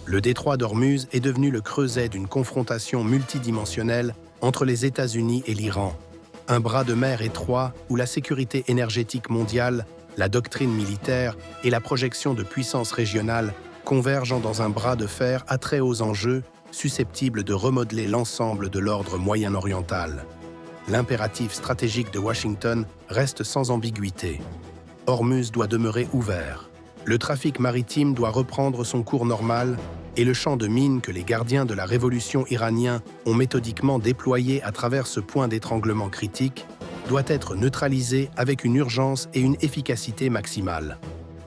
Le détroit d'Ormuz est devenu le creuset d'une confrontation multidimensionnelle entre les États-Unis et l'Iran. Un bras de mer étroit où la sécurité énergétique mondiale, la doctrine militaire et la projection de puissances régionales convergent dans un bras de fer à très hauts enjeux, susceptible de remodeler l'ensemble de l'ordre moyen-oriental. L'impératif stratégique de Washington reste sans ambiguïté. Ormuz doit demeurer ouvert. Le trafic maritime doit reprendre son cours normal et le champ de mines que les gardiens de la révolution iranien ont méthodiquement déployé à travers ce point d'étranglement critique doit être neutralisé avec une urgence et une efficacité maximale.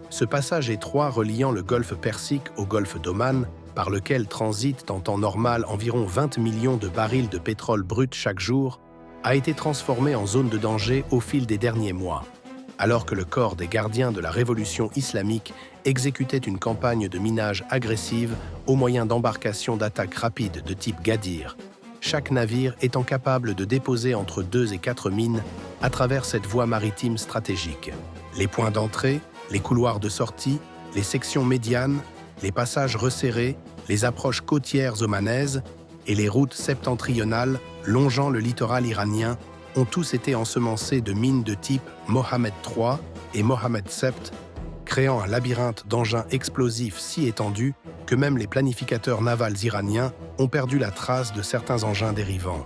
Ce passage étroit reliant le golfe Persique au golfe d'Oman, par lequel transitent en temps normal environ 20 millions de barils de pétrole brut chaque jour, a été transformé en zone de danger au fil des derniers mois. Alors que le corps des gardiens de la révolution islamique exécutait une campagne de minage agressive au moyen d'embarcations d'attaque rapide de type Gadir, chaque navire étant capable de déposer entre 2 et 4 mines à travers cette voie maritime stratégique. Les points d'entrée, les couloirs de sortie, les sections médianes, les passages resserrés, les approches côtières omanaises et les routes septentrionales longeant le littoral iranien ont tous été ensemencés de mines de type Mohammed III et Mohammed VII, créant un labyrinthe d'engins explosifs si étendu que même les planificateurs navals iraniens ont perdu la trace de certains engins dérivants.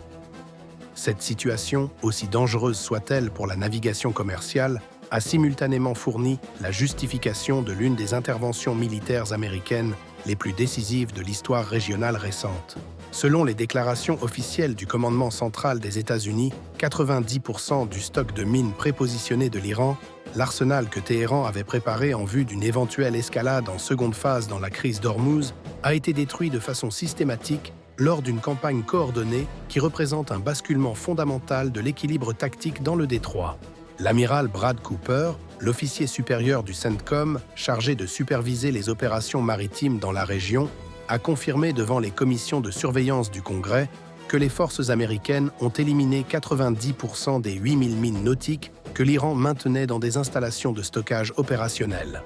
Cette situation, aussi dangereuse soit-elle pour la navigation commerciale, a simultanément fourni la justification de l'une des interventions militaires américaines les plus décisives de l'histoire régionale récente. Selon les déclarations officielles du commandement central des États-Unis, 90% du stock de mines prépositionnées de l'Iran, l'arsenal que Téhéran avait préparé en vue d'une éventuelle escalade en seconde phase dans la crise d'Ormuz, a été détruit de façon systématique lors d'une campagne coordonnée qui représente un basculement fondamental de l'équilibre tactique dans le détroit. L'amiral Brad Cooper, l'officier supérieur du CENTCOM chargé de superviser les opérations maritimes dans la région, a confirmé devant les commissions de surveillance du Congrès que les forces américaines ont éliminé 90% des 8000 mines nautiques que l'Iran maintenait dans des installations de stockage opérationnelles.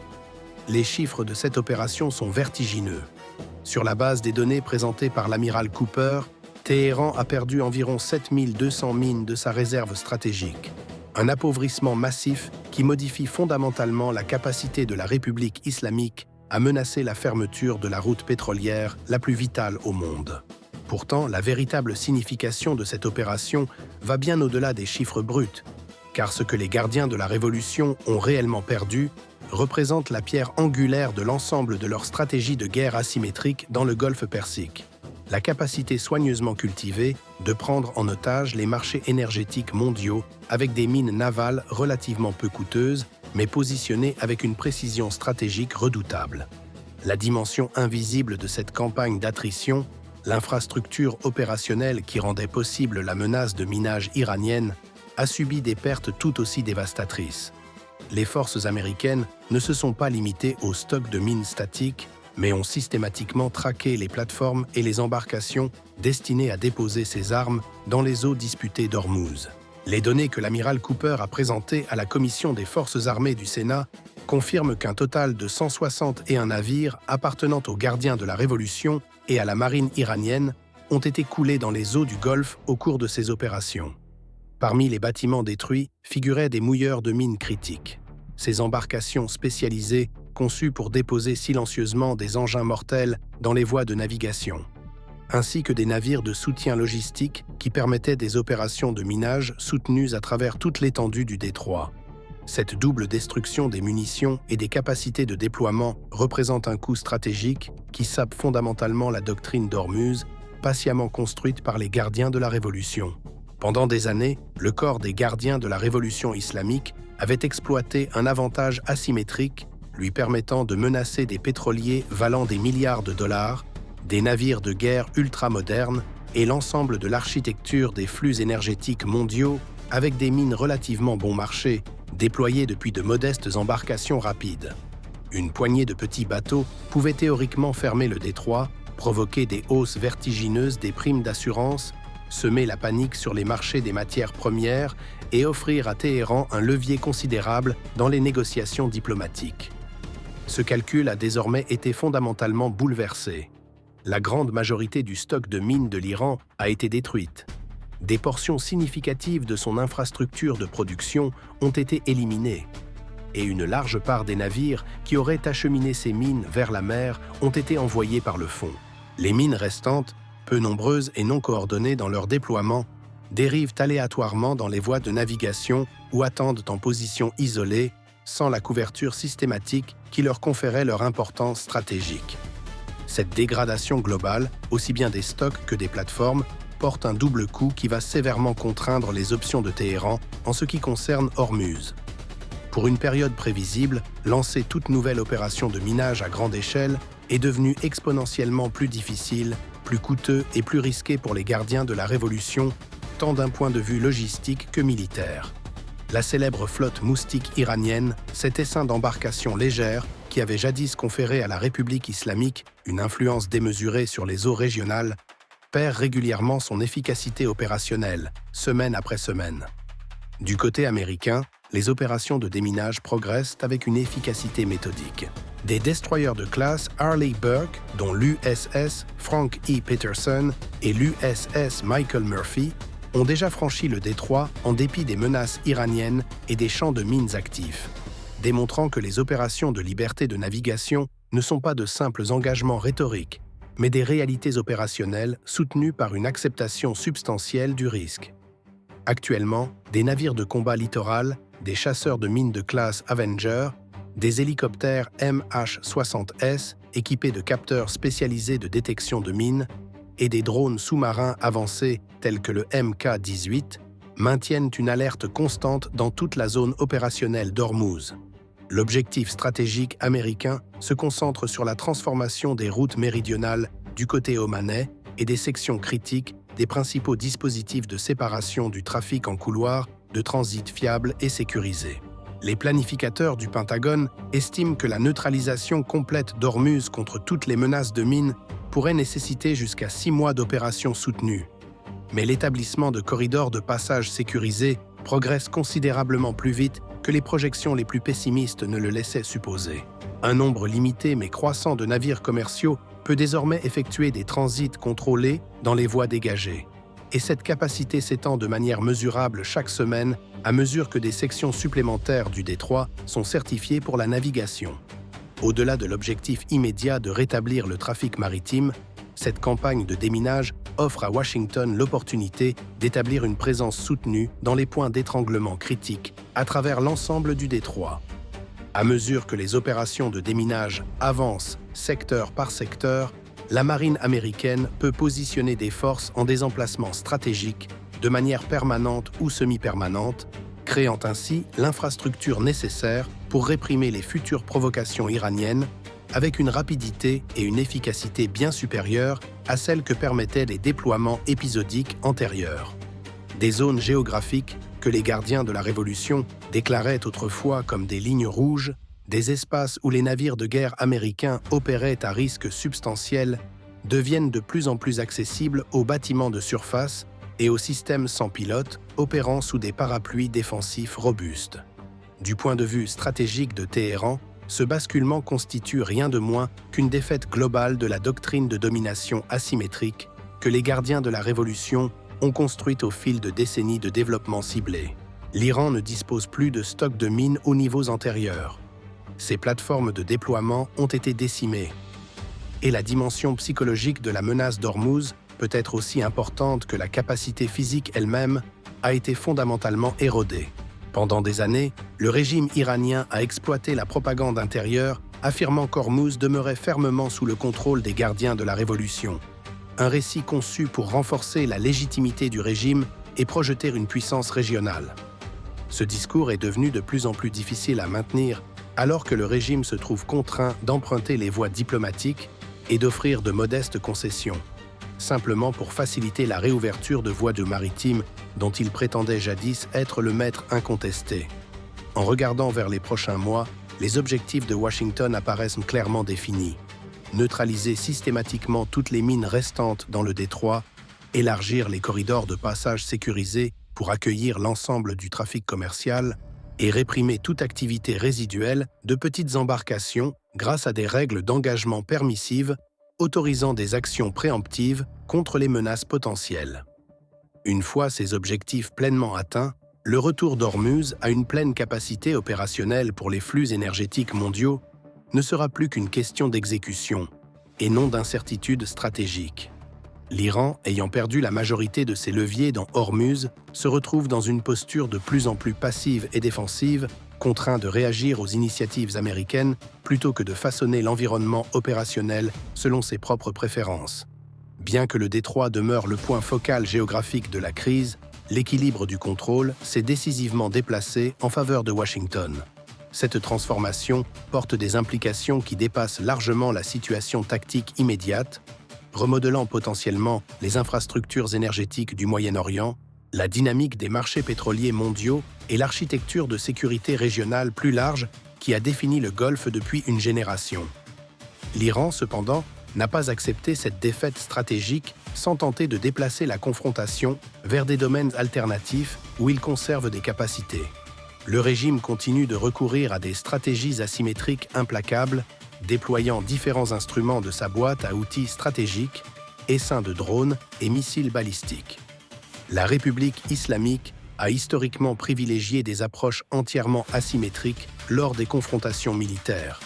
Les chiffres de cette opération sont vertigineux. Sur la base des données présentées par l'amiral Cooper, Téhéran a perdu environ 7200 mines de sa réserve stratégique. Un appauvrissement massif qui modifie fondamentalement la capacité de la République islamique à menacer la fermeture de la route pétrolière la plus vitale au monde. Pourtant, la véritable signification de cette opération va bien au-delà des chiffres bruts, car ce que les gardiens de la Révolution ont réellement perdu représente la pierre angulaire de l'ensemble de leur stratégie de guerre asymétrique dans le golfe Persique. La capacité soigneusement cultivée de prendre en otage les marchés énergétiques mondiaux avec des mines navales relativement peu coûteuses, mais positionnées avec une précision stratégique redoutable. La dimension invisible de cette campagne d'attrition, l'infrastructure opérationnelle qui rendait possible la menace de minage iranienne, a subi des pertes tout aussi dévastatrices. Les forces américaines ne se sont pas limitées au stock de mines statiques, mais ont systématiquement traqué les plateformes et les embarcations destinées à déposer ces armes dans les eaux disputées d'Ormuz. Les données que l'amiral Cooper a présentées à la Commission des Forces armées du Sénat confirment qu'un total de 161 navires appartenant aux gardiens de la Révolution et à la marine iranienne ont été coulés dans les eaux du Golfe au cours de ces opérations. Parmi les bâtiments détruits figuraient des mouilleurs de mines critiques. Ces embarcations spécialisées conçues pour déposer silencieusement des engins mortels dans les voies de navigation, ainsi que des navires de soutien logistique qui permettaient des opérations de minage soutenues à travers toute l'étendue du détroit. Cette double destruction des munitions et des capacités de déploiement représente un coup stratégique qui sape fondamentalement la doctrine d'Ormuz, patiemment construite par les gardiens de la Révolution. Pendant des années, le corps des gardiens de la Révolution islamique avait exploité un avantage asymétrique lui permettant de menacer des pétroliers valant des milliards de dollars, des navires de guerre ultramodernes et l'ensemble de l'architecture des flux énergétiques mondiaux avec des mines relativement bon marché, déployées depuis de modestes embarcations rapides. Une poignée de petits bateaux pouvait théoriquement fermer le détroit, provoquer des hausses vertigineuses des primes d'assurance, semer la panique sur les marchés des matières premières et offrir à Téhéran un levier considérable dans les négociations diplomatiques. Ce calcul a désormais été fondamentalement bouleversé. La grande majorité du stock de mines de l'Iran a été détruite. Des portions significatives de son infrastructure de production ont été éliminées. Et une large part des navires qui auraient acheminé ces mines vers la mer ont été envoyés par le fond. Les mines restantes, peu nombreuses et non coordonnées dans leur déploiement, dérivent aléatoirement dans les voies de navigation ou attendent en position isolée, sans la couverture systématique qui leur conférait leur importance stratégique. Cette dégradation globale, aussi bien des stocks que des plateformes, porte un double coup qui va sévèrement contraindre les options de Téhéran en ce qui concerne Hormuz. Pour une période prévisible, lancer toute nouvelle opération de minage à grande échelle est devenu exponentiellement plus difficile, plus coûteux et plus risqué pour les gardiens de la Révolution, tant d'un point de vue logistique que militaire. La célèbre flotte moustique iranienne, cet essaim d'embarcations légères qui avait jadis conféré à la République islamique une influence démesurée sur les eaux régionales, perd régulièrement son efficacité opérationnelle, semaine après semaine. Du côté américain, les opérations de déminage progressent avec une efficacité méthodique. Des destroyers de classe Harley Burke, dont l'USS Frank E. Peterson et l'USS Michael Murphy, ont déjà franchi le détroit en dépit des menaces iraniennes et des champs de mines actifs, démontrant que les opérations de liberté de navigation ne sont pas de simples engagements rhétoriques, mais des réalités opérationnelles soutenues par une acceptation substantielle du risque. Actuellement, des navires de combat littoral, des chasseurs de mines de classe Avenger, des hélicoptères MH-60S équipés de capteurs spécialisés de détection de mines et des drones sous-marins avancés tels que le MK-18 maintiennent une alerte constante dans toute la zone opérationnelle d'Ormuz. L'objectif stratégique américain se concentre sur la transformation des routes méridionales du côté omanais et des sections critiques des principaux dispositifs de séparation du trafic en couloir de transit fiables et sécurisés. Les planificateurs du Pentagone estiment que la neutralisation complète d'Ormuz contre toutes les menaces de mines pourrait nécessiter jusqu'à 6 mois d'opérations soutenues. Mais l'établissement de corridors de passage sécurisés progresse considérablement plus vite que les projections les plus pessimistes ne le laissaient supposer. Un nombre limité mais croissant de navires commerciaux peut désormais effectuer des transits contrôlés dans les voies dégagées. Et cette capacité s'étend de manière mesurable chaque semaine à mesure que des sections supplémentaires du détroit sont certifiées pour la navigation. Au-delà de l'objectif immédiat de rétablir le trafic maritime, cette campagne de déminage offre à Washington l'opportunité d'établir une présence soutenue dans les points d'étranglement critiques à travers l'ensemble du détroit. À mesure que les opérations de déminage avancent secteur par secteur, la marine américaine peut positionner des forces en des emplacements stratégiques de manière permanente ou semi-permanente, créant ainsi l'infrastructure nécessaire pour réprimer les futures provocations iraniennes avec une rapidité et une efficacité bien supérieures à celles que permettaient les déploiements épisodiques antérieurs. Des zones géographiques que les gardiens de la Révolution déclaraient autrefois comme des lignes rouges, des espaces où les navires de guerre américains opéraient à risque substantiel, deviennent de plus en plus accessibles aux bâtiments de surface et aux systèmes sans pilote opérant sous des parapluies défensifs robustes. Du point de vue stratégique de Téhéran, ce basculement constitue rien de moins qu'une défaite globale de la doctrine de domination asymétrique que les gardiens de la Révolution ont construite au fil de décennies de développement ciblé. L'Iran ne dispose plus de stocks de mines aux niveaux antérieurs. Ses plateformes de déploiement ont été décimées. Et la dimension psychologique de la menace d'Ormuz, peut être aussi importante que la capacité physique elle-même, a été fondamentalement érodée. Pendant des années, le régime iranien a exploité la propagande intérieure, affirmant qu'Ormuz demeurait fermement sous le contrôle des gardiens de la Révolution. Un récit conçu pour renforcer la légitimité du régime et projeter une puissance régionale. Ce discours est devenu de plus en plus difficile à maintenir alors que le régime se trouve contraint d'emprunter les voies diplomatiques et d'offrir de modestes concessions, simplement pour faciliter la réouverture de voies de maritimes dont il prétendait jadis être le maître incontesté. En regardant vers les prochains mois, les objectifs de Washington apparaissent clairement définis. Neutraliser systématiquement toutes les mines restantes dans le détroit, élargir les corridors de passage sécurisés pour accueillir l'ensemble du trafic commercial et réprimer toute activité résiduelle de petites embarcations grâce à des règles d'engagement permissives autorisant des actions préemptives contre les menaces potentielles. Une fois ces objectifs pleinement atteints, le retour d'Ormuz à une pleine capacité opérationnelle pour les flux énergétiques mondiaux ne sera plus qu'une question d'exécution et non d'incertitude stratégique. L'Iran, ayant perdu la majorité de ses leviers dans Ormuz, se retrouve dans une posture de plus en plus passive et défensive, contraint de réagir aux initiatives américaines plutôt que de façonner l'environnement opérationnel selon ses propres préférences. Bien que le détroit demeure le point focal géographique de la crise, l'équilibre du contrôle s'est décisivement déplacé en faveur de Washington. Cette transformation porte des implications qui dépassent largement la situation tactique immédiate, remodelant potentiellement les infrastructures énergétiques du Moyen-Orient, la dynamique des marchés pétroliers mondiaux et l'architecture de sécurité régionale plus large qui a défini le Golfe depuis une génération. L'Iran, cependant, n'a pas accepté cette défaite stratégique sans tenter de déplacer la confrontation vers des domaines alternatifs où il conserve des capacités. Le régime continue de recourir à des stratégies asymétriques implacables, déployant différents instruments de sa boîte à outils stratégiques, essaims de drones et missiles balistiques. La République islamique a historiquement privilégié des approches entièrement asymétriques lors des confrontations militaires,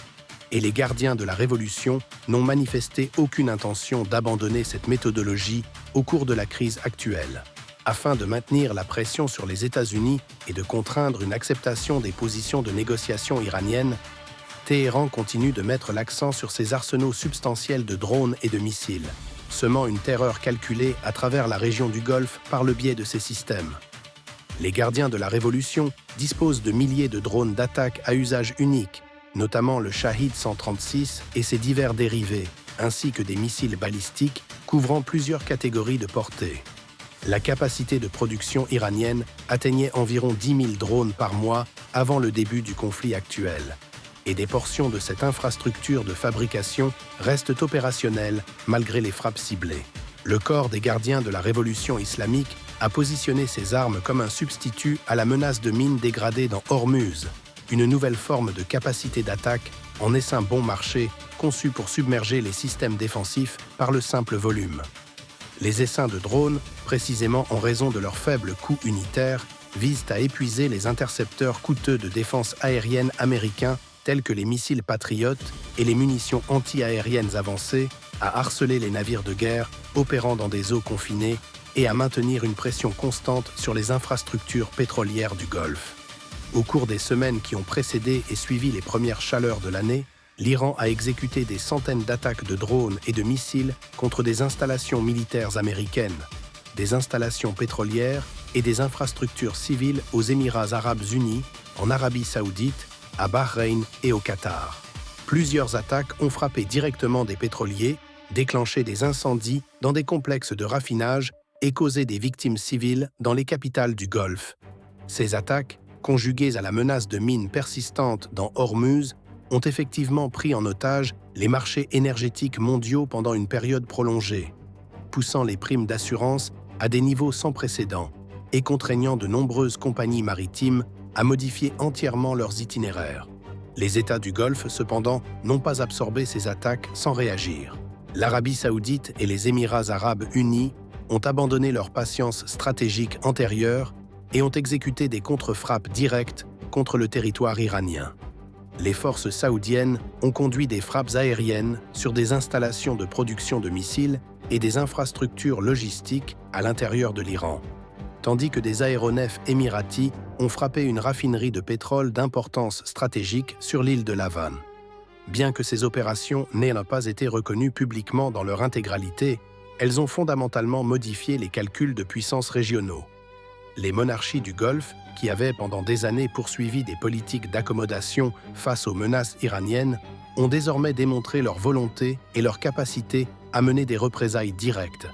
et les gardiens de la Révolution n'ont manifesté aucune intention d'abandonner cette méthodologie au cours de la crise actuelle. Afin de maintenir la pression sur les États-Unis et de contraindre une acceptation des positions de négociation iraniennes, Téhéran continue de mettre l'accent sur ses arsenaux substantiels de drones et de missiles, semant une terreur calculée à travers la région du Golfe par le biais de ces systèmes. Les gardiens de la Révolution disposent de milliers de drones d'attaque à usage unique, notamment le Shahid 136 et ses divers dérivés, ainsi que des missiles balistiques couvrant plusieurs catégories de portée. La capacité de production iranienne atteignait environ 10 000 drones par mois avant le début du conflit actuel, et des portions de cette infrastructure de fabrication restent opérationnelles malgré les frappes ciblées. Le corps des gardiens de la Révolution islamique a positionné ses armes comme un substitut à la menace de mines dégradées dans Ormuz, une nouvelle forme de capacité d'attaque en essaim bon marché conçue pour submerger les systèmes défensifs par le simple volume. Les essaims de drones, précisément en raison de leur faible coût unitaire, visent à épuiser les intercepteurs coûteux de défense aérienne américains tels que les missiles Patriot et les munitions anti-aériennes avancées, à harceler les navires de guerre opérant dans des eaux confinées et à maintenir une pression constante sur les infrastructures pétrolières du Golfe. Au cours des semaines qui ont précédé et suivi les premières chaleurs de l'année, l'Iran a exécuté des centaines d'attaques de drones et de missiles contre des installations militaires américaines, des installations pétrolières et des infrastructures civiles aux Émirats arabes unis, en Arabie saoudite, à Bahreïn et au Qatar. Plusieurs attaques ont frappé directement des pétroliers, déclenché des incendies dans des complexes de raffinage et causé des victimes civiles dans les capitales du Golfe. Ces attaques, conjuguées à la menace de mines persistantes dans Ormuz, ont effectivement pris en otage les marchés énergétiques mondiaux pendant une période prolongée, poussant les primes d'assurance à des niveaux sans précédent et contraignant de nombreuses compagnies maritimes à modifier entièrement leurs itinéraires. Les États du Golfe, cependant, n'ont pas absorbé ces attaques sans réagir. L'Arabie saoudite et les Émirats arabes unis ont abandonné leur patience stratégique antérieure et ont exécuté des contre-frappes directes contre le territoire iranien. Les forces saoudiennes ont conduit des frappes aériennes sur des installations de production de missiles et des infrastructures logistiques à l'intérieur de l'Iran, tandis que des aéronefs émiratis ont frappé une raffinerie de pétrole d'importance stratégique sur l'île de Lavan. Bien que ces opérations n'aient pas été reconnues publiquement dans leur intégralité, elles ont fondamentalement modifié les calculs de puissance régionaux. Les monarchies du Golfe, qui avaient pendant des années poursuivi des politiques d'accommodation face aux menaces iraniennes, ont désormais démontré leur volonté et leur capacité à mener des représailles directes,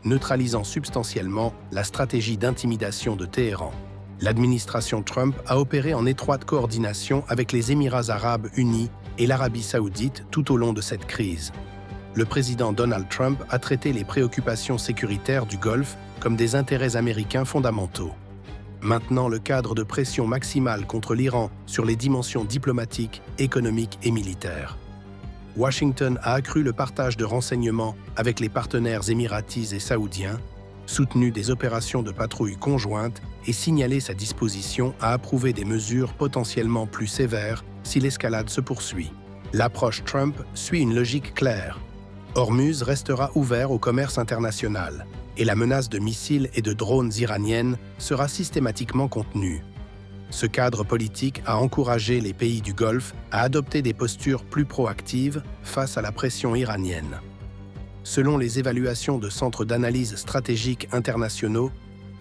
neutralisant substantiellement la stratégie d'intimidation de Téhéran. L'administration Trump a opéré en étroite coordination avec les Émirats arabes unis et l'Arabie saoudite tout au long de cette crise. Le président Donald Trump a traité les préoccupations sécuritaires du Golfe comme des intérêts américains fondamentaux. Maintenant, le cadre de pression maximale contre l'Iran sur les dimensions diplomatiques, économiques et militaires. Washington a accru le partage de renseignements avec les partenaires émiratis et saoudiens, soutenu des opérations de patrouille conjointes et signalé sa disposition à approuver des mesures potentiellement plus sévères si l'escalade se poursuit. L'approche Trump suit une logique claire. Hormuz restera ouvert au commerce international et la menace de missiles et de drones iraniennes sera systématiquement contenue. Ce cadre politique a encouragé les pays du Golfe à adopter des postures plus proactives face à la pression iranienne. Selon les évaluations de centres d'analyse stratégique internationaux,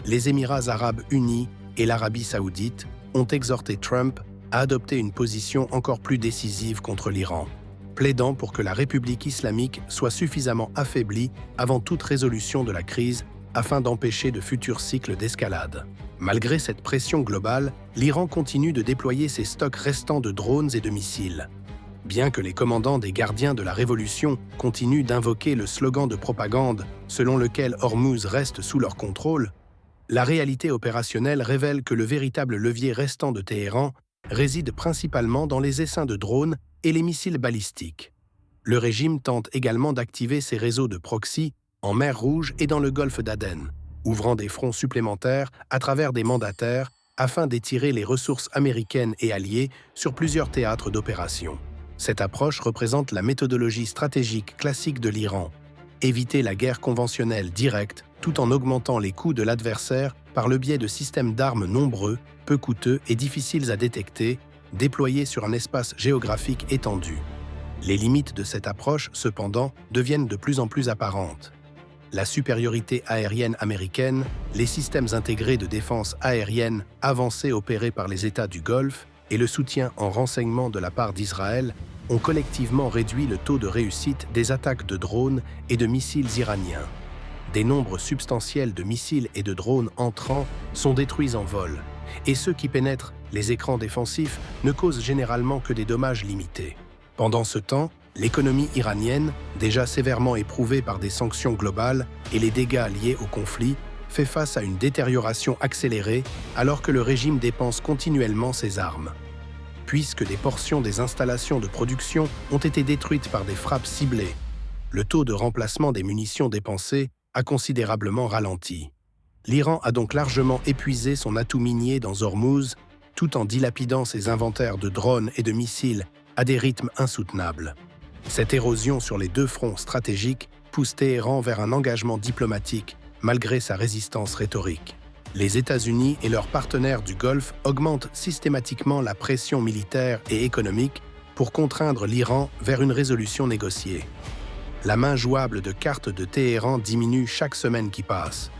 les Émirats arabes unis et l'Arabie saoudite ont exhorté Trump à adopter une position encore plus décisive contre l'Iran, plaidant pour que la République islamique soit suffisamment affaiblie avant toute résolution de la crise afin d'empêcher de futurs cycles d'escalade. Malgré cette pression globale, l'Iran continue de déployer ses stocks restants de drones et de missiles. Bien que les commandants des gardiens de la Révolution continuent d'invoquer le slogan de propagande selon lequel Hormuz reste sous leur contrôle, la réalité opérationnelle révèle que le véritable levier restant de Téhéran réside principalement dans les essaims de drones et les missiles balistiques. Le régime tente également d'activer ses réseaux de proxy en mer Rouge et dans le golfe d'Aden, ouvrant des fronts supplémentaires à travers des mandataires afin d'étirer les ressources américaines et alliées sur plusieurs théâtres d'opération. Cette approche représente la méthodologie stratégique classique de l'Iran, éviter la guerre conventionnelle directe tout en augmentant les coûts de l'adversaire par le biais de systèmes d'armes nombreux, peu coûteux et difficiles à détecter, déployés sur un espace géographique étendu. Les limites de cette approche, cependant, deviennent de plus en plus apparentes. La supériorité aérienne américaine, les systèmes intégrés de défense aérienne avancés opérés par les États du Golfe et le soutien en renseignement de la part d'Israël ont collectivement réduit le taux de réussite des attaques de drones et de missiles iraniens. Des nombres substantiels de missiles et de drones entrants sont détruits en vol, et ceux qui pénètrent les écrans défensifs ne causent généralement que des dommages limités. Pendant ce temps, l'économie iranienne, déjà sévèrement éprouvée par des sanctions globales et les dégâts liés au conflit, fait face à une détérioration accélérée alors que le régime dépense continuellement ses armes. Puisque des portions des installations de production ont été détruites par des frappes ciblées, le taux de remplacement des munitions dépensées a considérablement ralenti. L'Iran a donc largement épuisé son atout minier dans Hormuz, tout en dilapidant ses inventaires de drones et de missiles à des rythmes insoutenables. Cette érosion sur les deux fronts stratégiques pousse Téhéran vers un engagement diplomatique, malgré sa résistance rhétorique. Les États-Unis et leurs partenaires du Golfe augmentent systématiquement la pression militaire et économique pour contraindre l'Iran vers une résolution négociée. La main jouable de cartes de Téhéran diminue chaque semaine qui passe.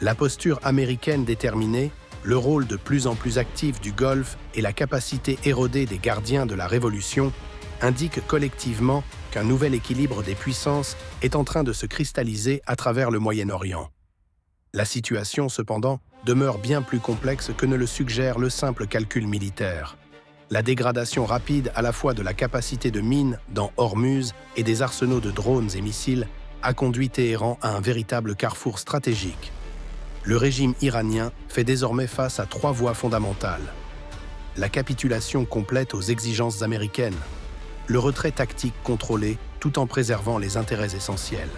La posture américaine déterminée, le rôle de plus en plus actif du Golfe et la capacité érodée des gardiens de la Révolution indiquent collectivement qu'un nouvel équilibre des puissances est en train de se cristalliser à travers le Moyen-Orient. La situation, cependant, demeure bien plus complexe que ne le suggère le simple calcul militaire. La dégradation rapide à la fois de la capacité de mines dans Hormuz et des arsenaux de drones et missiles a conduit Téhéran à un véritable carrefour stratégique. Le régime iranien fait désormais face à trois voies fondamentales. La capitulation complète aux exigences américaines, le retrait tactique contrôlé tout en préservant les intérêts essentiels,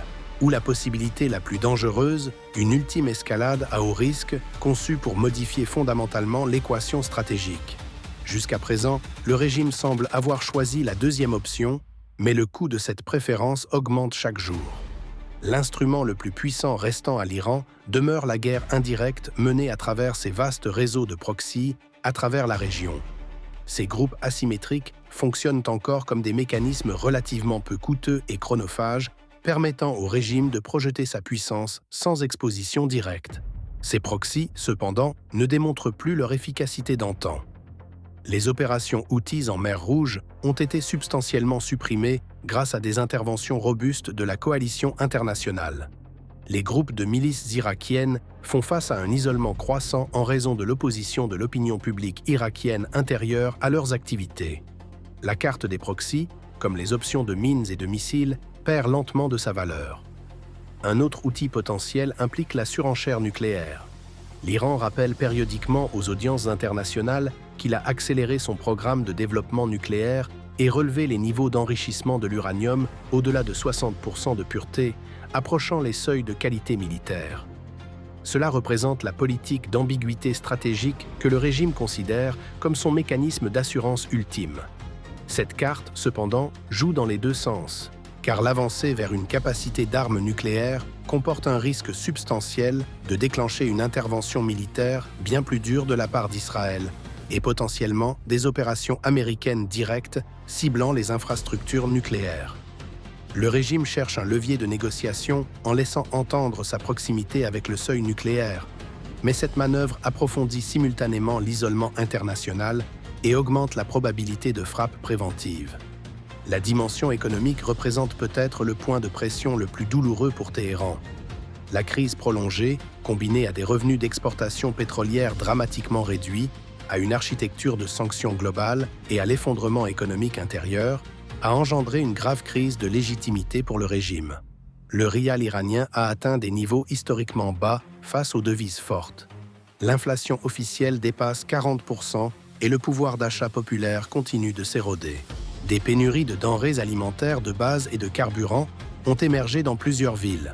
ou la possibilité la plus dangereuse, une ultime escalade à haut risque conçue pour modifier fondamentalement l'équation stratégique. Jusqu'à présent, le régime semble avoir choisi la deuxième option, mais le coût de cette préférence augmente chaque jour. L'instrument le plus puissant restant à l'Iran demeure la guerre indirecte menée à travers ces vastes réseaux de proxy à travers la région. Ces groupes asymétriques fonctionnent encore comme des mécanismes relativement peu coûteux et chronophages, permettant au régime de projeter sa puissance sans exposition directe. Ces proxys, cependant, ne démontrent plus leur efficacité d'antan. Les opérations Houthis en mer Rouge ont été substantiellement supprimées grâce à des interventions robustes de la coalition internationale. Les groupes de milices irakiennes font face à un isolement croissant en raison de l'opposition de l'opinion publique irakienne intérieure à leurs activités. La carte des proxys, comme les options de mines et de missiles, perd lentement de sa valeur. Un autre outil potentiel implique la surenchère nucléaire. L'Iran rappelle périodiquement aux audiences internationales qu'il a accéléré son programme de développement nucléaire et relever les niveaux d'enrichissement de l'uranium au-delà de 60% de pureté, approchant les seuils de qualité militaire. Cela représente la politique d'ambiguïté stratégique que le régime considère comme son mécanisme d'assurance ultime. Cette carte, cependant, joue dans les deux sens, car l'avancée vers une capacité d'armes nucléaires comporte un risque substantiel de déclencher une intervention militaire bien plus dure de la part d'Israël et potentiellement des opérations américaines directes ciblant les infrastructures nucléaires. Le régime cherche un levier de négociation en laissant entendre sa proximité avec le seuil nucléaire, mais cette manœuvre approfondit simultanément l'isolement international et augmente la probabilité de frappe préventive. La dimension économique représente peut-être le point de pression le plus douloureux pour Téhéran. La crise prolongée, combinée à des revenus d'exportation pétrolière dramatiquement réduits, à une architecture de sanctions globales et à l'effondrement économique intérieur, a engendré une grave crise de légitimité pour le régime. Le rial iranien a atteint des niveaux historiquement bas face aux devises fortes. L'inflation officielle dépasse 40% et le pouvoir d'achat populaire continue de s'éroder. Des pénuries de denrées alimentaires de base et de carburant ont émergé dans plusieurs villes.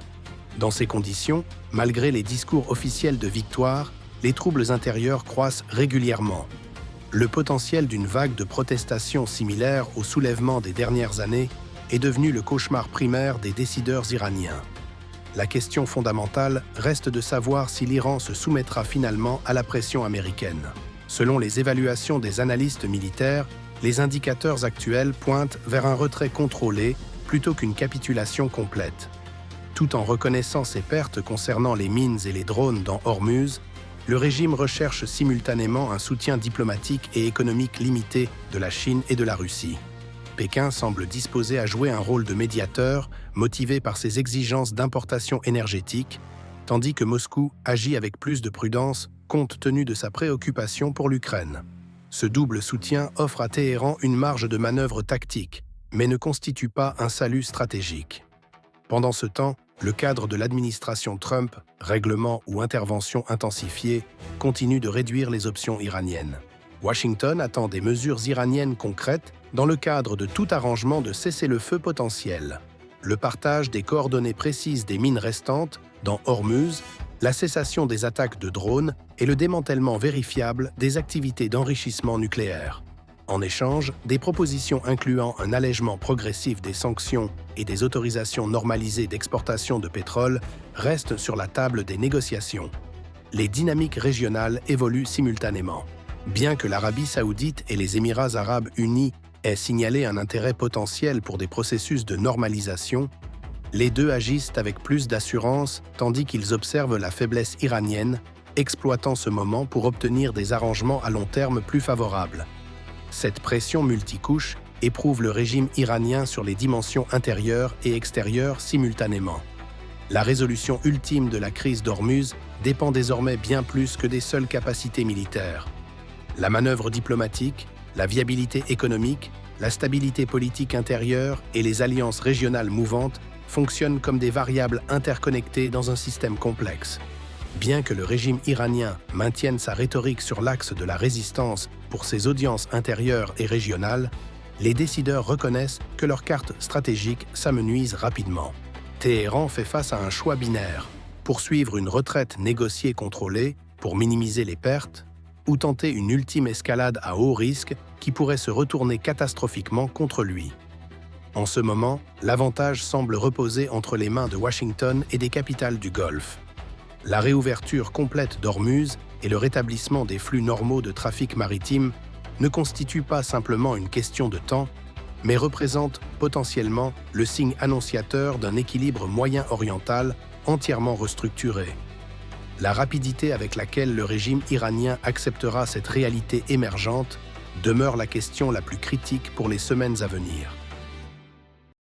Dans ces conditions, malgré les discours officiels de victoire, les troubles intérieurs croissent régulièrement. Le potentiel d'une vague de protestations similaire au soulèvement des dernières années est devenu le cauchemar primaire des décideurs iraniens. La question fondamentale reste de savoir si l'Iran se soumettra finalement à la pression américaine. Selon les évaluations des analystes militaires, les indicateurs actuels pointent vers un retrait contrôlé plutôt qu'une capitulation complète. Tout en reconnaissant ses pertes concernant les mines et les drones dans Hormuz, le régime recherche simultanément un soutien diplomatique et économique limité de la Chine et de la Russie. Pékin semble disposé à jouer un rôle de médiateur, motivé par ses exigences d'importation énergétique, tandis que Moscou agit avec plus de prudence compte tenu de sa préoccupation pour l'Ukraine. Ce double soutien offre à Téhéran une marge de manœuvre tactique, mais ne constitue pas un salut stratégique. Pendant ce temps, le cadre de l'administration Trump, règlement ou intervention intensifiée, continue de réduire les options iraniennes. Washington attend des mesures iraniennes concrètes dans le cadre de tout arrangement de cessez-le-feu potentiel. Le partage des coordonnées précises des mines restantes dans Hormuz, la cessation des attaques de drones et le démantèlement vérifiable des activités d'enrichissement nucléaire. En échange, des propositions incluant un allègement progressif des sanctions et des autorisations normalisées d'exportation de pétrole restent sur la table des négociations. Les dynamiques régionales évoluent simultanément. Bien que l'Arabie saoudite et les Émirats arabes unis aient signalé un intérêt potentiel pour des processus de normalisation, les deux agissent avec plus d'assurance tandis qu'ils observent la faiblesse iranienne, exploitant ce moment pour obtenir des arrangements à long terme plus favorables. Cette pression multicouche éprouve le régime iranien sur les dimensions intérieures et extérieures simultanément. La résolution ultime de la crise d'Hormuz dépend désormais bien plus que des seules capacités militaires. La manœuvre diplomatique, la viabilité économique, la stabilité politique intérieure et les alliances régionales mouvantes fonctionnent comme des variables interconnectées dans un système complexe. Bien que le régime iranien maintienne sa rhétorique sur l'axe de la résistance pour ses audiences intérieures et régionales, les décideurs reconnaissent que leurs cartes stratégiques s'amenuisent rapidement. Téhéran fait face à un choix binaire, poursuivre une retraite négociée contrôlée pour minimiser les pertes, ou tenter une ultime escalade à haut risque qui pourrait se retourner catastrophiquement contre lui. En ce moment, l'avantage semble reposer entre les mains de Washington et des capitales du Golfe. La réouverture complète d'Hormuz et le rétablissement des flux normaux de trafic maritime ne constituent pas simplement une question de temps, mais représentent potentiellement le signe annonciateur d'un équilibre moyen-oriental entièrement restructuré. La rapidité avec laquelle le régime iranien acceptera cette réalité émergente demeure la question la plus critique pour les semaines à venir.